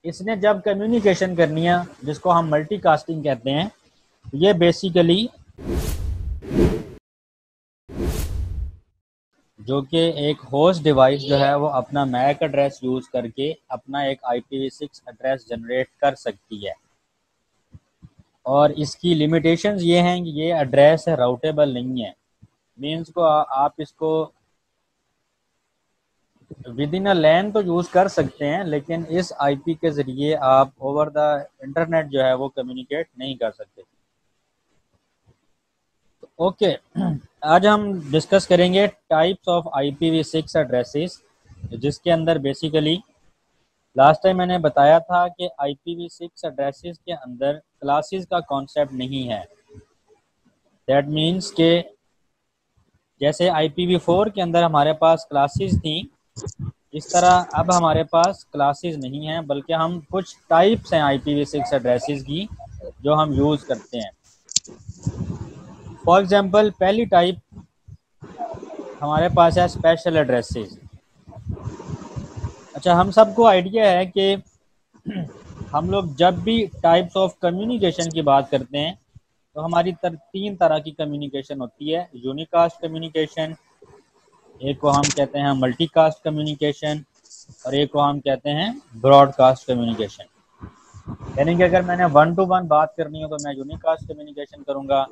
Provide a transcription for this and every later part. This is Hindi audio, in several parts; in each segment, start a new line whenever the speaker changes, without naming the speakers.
इसने जब कम्युनिकेशन करनी है, जिसको हम मल्टीकास्टिंग कहते हैं, ये बेसिकली जो कि एक होस्ट डिवाइस जो है वो अपना मैक एड्रेस यूज़ करके अपना एक IPv6 एड्रेस जनरेट कर सकती है। और इसकी लिमिटेशंस ये हैं कि ये एड्रेस राउटेबल नहीं है। मीन्स को आप इसको विद इन अ लैन तो यूज़ कर सकते हैं, लेकिन इस IP के ज़रिए आप ओवर द इंटरनेट जो है वो कम्युनिकेट नहीं कर सकते। ओके, आज हम डिस्कस करेंगे टाइप्स ऑफ IPv6 एड्रेसेस, जिसके अंदर बेसिकली लास्ट टाइम मैंने बताया था कि IPv6 एड्रेसेस के अंदर क्लासेस का कॉन्सेप्ट नहीं है। दैट मीन्स के जैसे IPv4 के अंदर हमारे पास क्लासेस थी, इस तरह अब हमारे पास क्लासेस नहीं हैं, बल्कि हम कुछ टाइप्स हैं IPv6 एड्रेसेस की जो हम यूज़ करते हैं। फॉर एग्जांपल, पहली टाइप हमारे पास है स्पेशल एड्रेसेस। अच्छा, हम सबको आइडिया है कि हम लोग जब भी टाइप्स ऑफ कम्युनिकेशन की बात करते हैं तो हमारी तीन तरह की कम्युनिकेशन होती है। यूनिकास्ट कम्युनिकेशन, एक को हम कहते हैं मल्टीकास्ट कम्युनिकेशन, और एक को हम कहते हैं ब्रॉडकास्ट कम्युनिकेशन। यानी कि अगर मैंने 1 to 1 बात करनी हो तो मैं यूनिकास्ट कम्युनिकेशन करूँगा।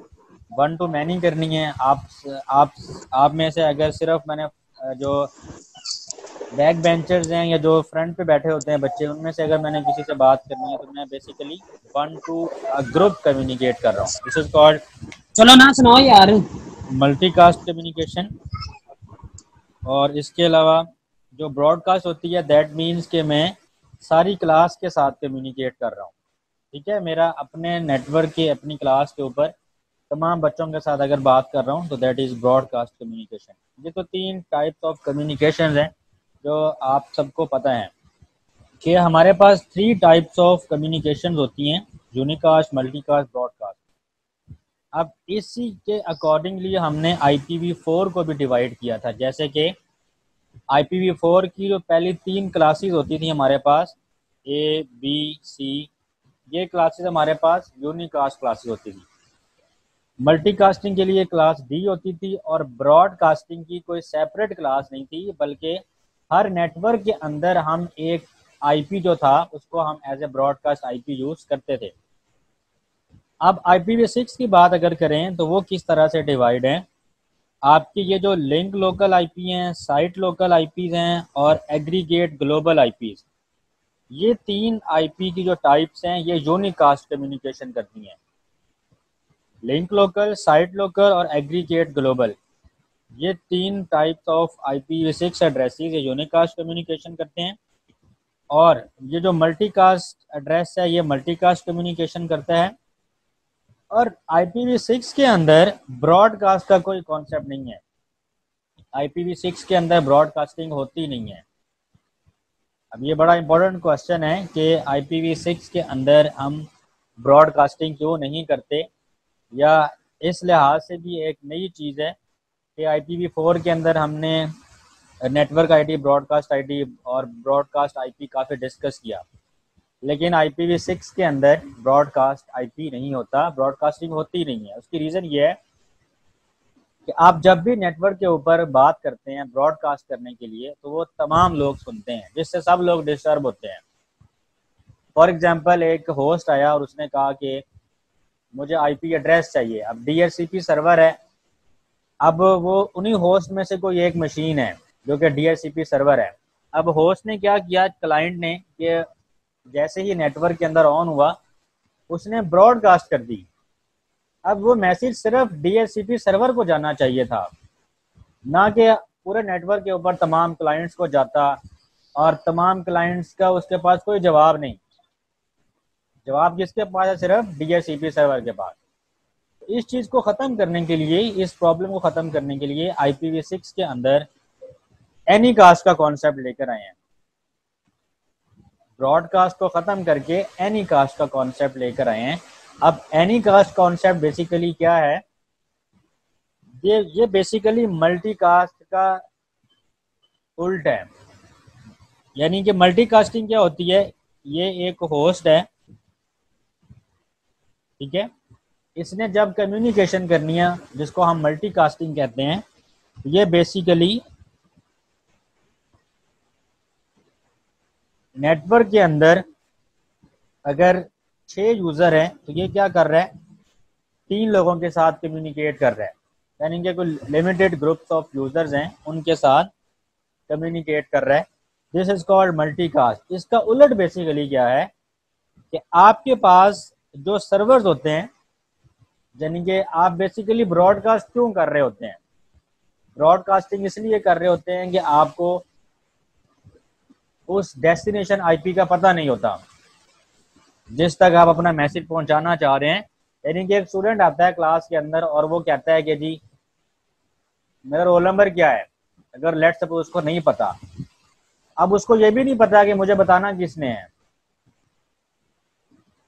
1 to many करनी है, आप में से अगर सिर्फ मैंने जो बैक बेंचर्स हैं या जो फ्रंट पे बैठे होते हैं बच्चे, उनमें से अगर मैंने किसी से बात करनी है तो मैं बेसिकली 1 to ग्रुप कम्युनिकेट कर रहा हूँ। दिस इज कॉल्ड,
चलो ना सुनाओ यार,
मल्टीकास्ट कम्युनिकेशन। और इसके अलावा जो ब्रॉडकास्ट होती है, दैट मीन्स कि मैं सारी क्लास के साथ कम्युनिकेट कर रहा हूँ। ठीक है, मेरा अपने नेटवर्क के, अपनी क्लास के ऊपर तमाम बच्चों के साथ अगर बात कर रहा हूँ तो दैट इज़ ब्रॉडकास्ट कम्युनिकेशन। ये तो तीन टाइप्स ऑफ कम्युनिकेशन हैं जो आप सबको पता है कि हमारे पास 3 टाइप्स ऑफ कम्युनिकेशन होती हैं: यूनिकास्ट, मल्टीकास्ट, ब्रॉडकास्ट। अब इसी के अकॉर्डिंगली हमने IPv4 को भी डिवाइड किया था। जैसे कि IPv4 की जो पहली 3 क्लासेस होती थी हमारे पास, A, B, C, ये क्लासेस हमारे पास यूनिकास्ट क्लासेस होती थी। मल्टीकास्टिंग के लिए क्लास D होती थी, और ब्रॉडकास्टिंग की कोई सेपरेट क्लास नहीं थी, बल्कि हर नेटवर्क के अंदर हम एक IP जो था उसको हम as a broadcast IP use करते थे। अब IPv6 की बात अगर करें तो वो किस तरह से डिवाइड है। आपकी ये जो लिंक लोकल IP हैं, साइट लोकल IPs हैं, और एग्रीगेट ग्लोबल IPs, ये 3 IP की जो टाइप्स हैं ये यूनिकास्ट कम्युनिकेशन करती हैं। लिंक लोकल, साइट लोकल और एग्रीगेट ग्लोबल, ये 3 टाइप्स ऑफ IPv6 एड्रेसेस ये यूनिकास्ट कम्युनिकेशन करते हैं। और ये जो मल्टीकास्ट एड्रेस है ये मल्टीकास्ट कम्युनिकेशन करता है। और IPv6 के अंदर ब्रॉडकास्ट का कोई कॉन्सेप्ट नहीं है। IPv6 के अंदर ब्रॉडकास्टिंग होती नहीं है। अब ये बड़ा इंपॉर्टेंट क्वेश्चन है कि IPv6 के अंदर हम ब्रॉडकास्टिंग क्यों नहीं करते, या इस लिहाज से भी एक नई चीज़ है कि IPv4 के अंदर हमने नेटवर्क ID, ब्रॉडकास्ट ID और ब्रॉडकास्ट IP काफ़ी डिस्कस किया, लेकिन IPv6 के अंदर ब्रॉडकास्ट IP नहीं होता, ब्रॉडकास्टिंग होती नहीं है। उसकी रीज़न ये है कि आप जब भी नेटवर्क के ऊपर बात करते हैं ब्रॉडकास्ट करने के लिए तो वो तमाम लोग सुनते हैं, जिससे सब लोग डिस्टर्ब होते हैं। फॉर एग्जांपल, एक होस्ट आया और उसने कहा कि मुझे IP एड्रेस चाहिए। अब DHCP सर्वर है, अब वो उन्हीं होस्ट में से कोई एक मशीन है जो कि DHCP सर्वर है। अब होस्ट ने क्या किया, क्लाइंट ने, कि जैसे ही नेटवर्क के अंदर ऑन हुआ उसने ब्रॉडकास्ट कर दी। अब वो मैसेज सिर्फ DHCP सर्वर को जाना चाहिए था, ना कि पूरे नेटवर्क के ऊपर तमाम क्लाइंट्स को जाता, और तमाम क्लाइंट्स का उसके पास कोई जवाब नहीं। जवाब किसके पास है? सिर्फ DHCP सर्वर के पास। इस चीज़ को ख़त्म करने के लिए, इस प्रॉब्लम को ख़त्म करने के लिए IPv6 के अंदर एनी कास्ट का कॉन्सेप्ट लेकर आए हैं। ब्रॉडकास्ट को ख़त्म करके एनी कास्ट का कॉन्सेप्ट लेकर आए हैं। अब एनी कास्ट कॉन्सेप्ट बेसिकली क्या है? ये बेसिकली मल्टीकास्ट का उल्ट है। यानी कि मल्टीकास्टिंग क्या होती है? ये एक होस्ट है, ठीक है। इसने जब कम्युनिकेशन करनी है, जिसको हम मल्टीकास्टिंग कहते हैं, ये बेसिकली नेटवर्क के अंदर अगर 6 यूज़र हैं तो ये क्या कर रहा है, 3 लोगों के साथ कम्युनिकेट कर रहा है, यानी कि कोई लिमिटेड ग्रुप्स ऑफ यूज़र्स हैं उनके साथ कम्युनिकेट कर रहा है। This is called multicast. इसका उलट बेसिकली क्या है कि आपके पास जो सर्वर्स होते हैं, यानी कि आप बेसिकली ब्रॉडकास्ट क्यों कर रहे होते हैं, ब्रॉडकास्टिंग इसलिए कर रहे होते हैं कि आपको उस डेस्टिनेशन आईपी का पता नहीं होता जिस तक आप अपना मैसेज पहुंचाना चाह रहे हैं। यानी कि एक स्टूडेंट आता है क्लास के अंदर और वो कहता है कि जी मेरा रोल नंबर क्या है, अगर लेट सपोज उसको नहीं पता, अब उसको ये भी नहीं पता कि मुझे बताना किसने है।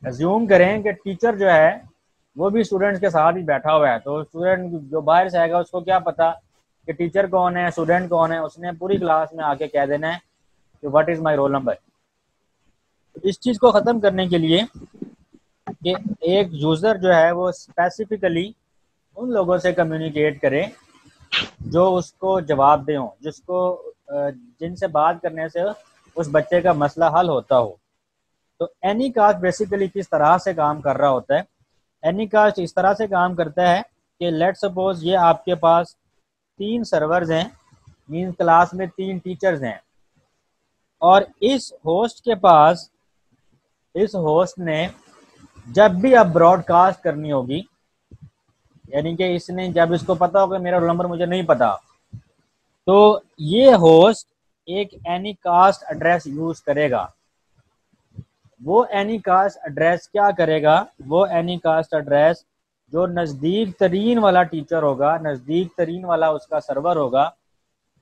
अज्यूम करें कि टीचर जो है वो भी स्टूडेंट्स के साथ ही बैठा हुआ है, तो स्टूडेंट जो बाहर से आएगा उसको क्या पता कि टीचर कौन है, स्टूडेंट कौन है, उसने पूरी क्लास में आके कह देना है कि what is my roll number. इस चीज़ को ख़त्म करने के लिए कि एक यूज़र जो है वो स्पेसिफिकली उन लोगों से कम्युनिकेट करे जो उसको जवाब दे हों, जिसको जिनसे बात करने से उस बच्चे का मसला हल होता हो। तो एनीकास्ट बेसिकली किस तरह से काम कर रहा होता है, एनीकास्ट इस तरह से काम करता है कि लेट सपोज ये आपके पास 3 सर्वर्स हैं, मीन्स क्लास में 3 टीचर्स हैं, और इस होस्ट ने जब भी अब ब्रॉडकास्ट करनी होगी, यानी कि इसने जब इसको पता होगा मेरा रोल नंबर मुझे नहीं पता, तो ये होस्ट एक एनीकास्ट एड्रेस यूज करेगा। वो एनीकास्ट एड्रेस क्या करेगा, वो एनीकास्ट एड्रेस जो नज़दीक तरीन वाला टीचर होगा, नज़दीक तरीन वाला उसका सर्वर होगा,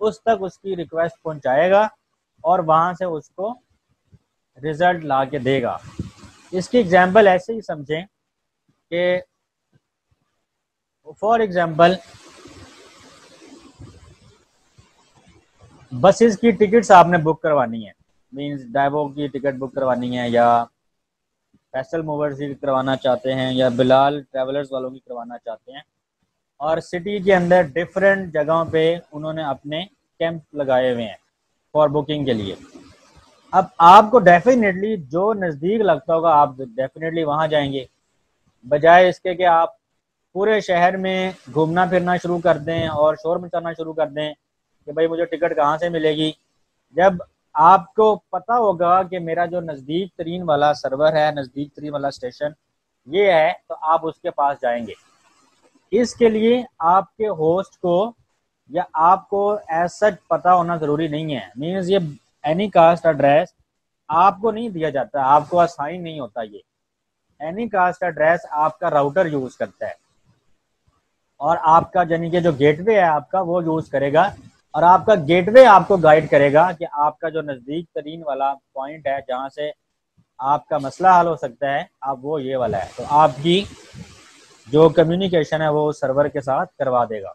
उस तक उसकी रिक्वेस्ट पहुंचाएगा और वहां से उसको रिजल्ट ला के देगा। इसकी एग्जाम्पल ऐसे ही समझें कि फॉर एग्जाम्पल बसेस की टिकट्स आपने बुक करवानी है, मींस डाइवो की टिकट बुक करवानी है, या फैसल मूवर्स की करवाना चाहते हैं, या बिलाल ट्रैवलर्स वालों की करवाना चाहते हैं, और सिटी के अंदर डिफरेंट जगहों पे उन्होंने अपने कैंप लगाए हुए हैं फॉर बुकिंग के लिए। अब आपको डेफिनेटली जो नज़दीक लगता होगा आप डेफिनेटली वहाँ जाएंगे, बजाय इसके कि आप पूरे शहर में घूमना फिरना शुरू कर दें और शोर मचाना शुरू कर दें कि भाई मुझे टिकट कहाँ से मिलेगी। जब आपको पता होगा कि मेरा जो नज़दीक तरीन वाला सर्वर है, नज़दीक तरीन वाला स्टेशन ये है, तो आप उसके पास जाएंगे। इसके लिए आपके होस्ट को या आपको एज सच पता होना ज़रूरी नहीं है, मीन्स ये एनीकास्ट एड्रेस आपको नहीं दिया जाता, आपको असाइन नहीं होता। ये एनीकास्ट एड्रेस आपका राउटर यूज़ करता है और आपका यानी कि जो गेटवे है आपका वो यूज़ करेगा, और आपका गेटवे आपको गाइड करेगा कि आपका जो नज़दीक तरीन वाला पॉइंट है जहाँ से आपका मसला हल हो सकता है, आप वो ये वाला है, तो आपकी जो कम्युनिकेशन है वो सर्वर के साथ करवा देगा।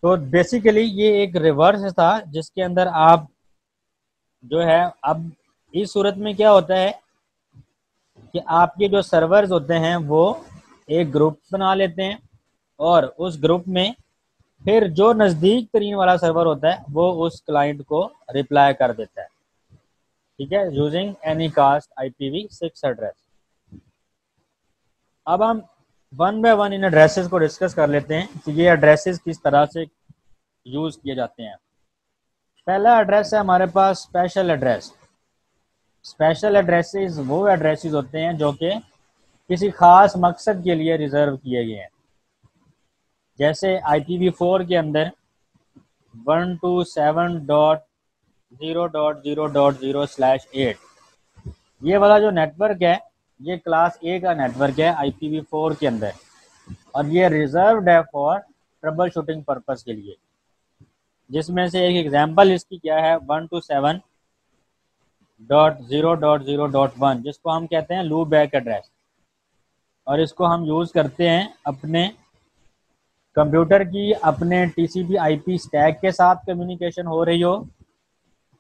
तो बेसिकली ये एक रिवर्स था जिसके अंदर आप जो है, अब इस सूरत में क्या होता है कि आपके जो सर्वर्स होते हैं वो एक ग्रुप बना लेते हैं, और उस ग्रुप में फिर जो नज़दीक तरीन वाला सर्वर होता है वो उस क्लाइंट को रिप्लाई कर देता है, ठीक है, यूजिंग एनीकास्ट IPv6 एड्रेस। अब हम one by one in addresses को डिस्कस कर लेते हैं कि ये एड्रेसेस किस तरह से यूज़ किए जाते हैं। पहला एड्रेस है हमारे पास स्पेशल एड्रेस। स्पेशल एड्रेसेस वो एड्रेसेस होते हैं जो कि किसी ख़ास मकसद के लिए रिज़र्व किए गए हैं, जैसे IPv4 के अंदर 127.0.0.0/8 ये वाला जो नेटवर्क है ये क्लास A का नेटवर्क है IPv4 के अंदर, और ये रिजर्व्ड है फॉर ट्रबल शूटिंग पर्पस के लिए, जिसमें से एक एग्जांपल इसकी क्या है 127.0.0.1 जिसको हम कहते हैं लूप बैक एड्रेस, और इसको हम यूज़ करते हैं अपने कंप्यूटर की अपने TCP/IP स्टैक के साथ कम्युनिकेशन हो रही हो,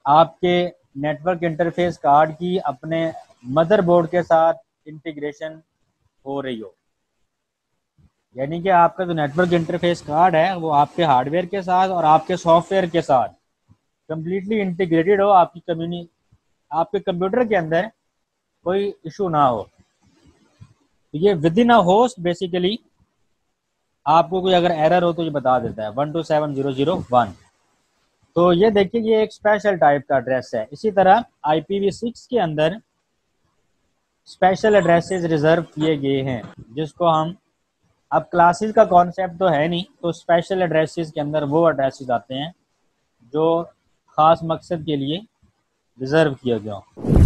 आपके नेटवर्क इंटरफेस कार्ड की अपने मदरबोर्ड के साथ इंटीग्रेशन हो रही हो, यानी कि आपका जो नेटवर्क इंटरफेस कार्ड है वो आपके हार्डवेयर के साथ और आपके सॉफ्टवेयर के साथ कंप्लीटली इंटीग्रेटेड हो, आपके कंप्यूटर के अंदर कोई इशू ना हो। तो ये with in a host basically आपको कोई अगर एरर हो तो ये बता देता है 127.0.0.1। तो ये देखिए ये एक स्पेशल टाइप का एड्रेस है। इसी तरह IPv6 के अंदर स्पेशल एड्रेसेस रिजर्व किए गए हैं, जिसको हम, अब क्लासेस का कॉन्सेप्ट तो है नहीं, तो स्पेशल एड्रेसेस के अंदर वो एड्रेसेस आते हैं जो ख़ास मकसद के लिए रिजर्व किए गए हों।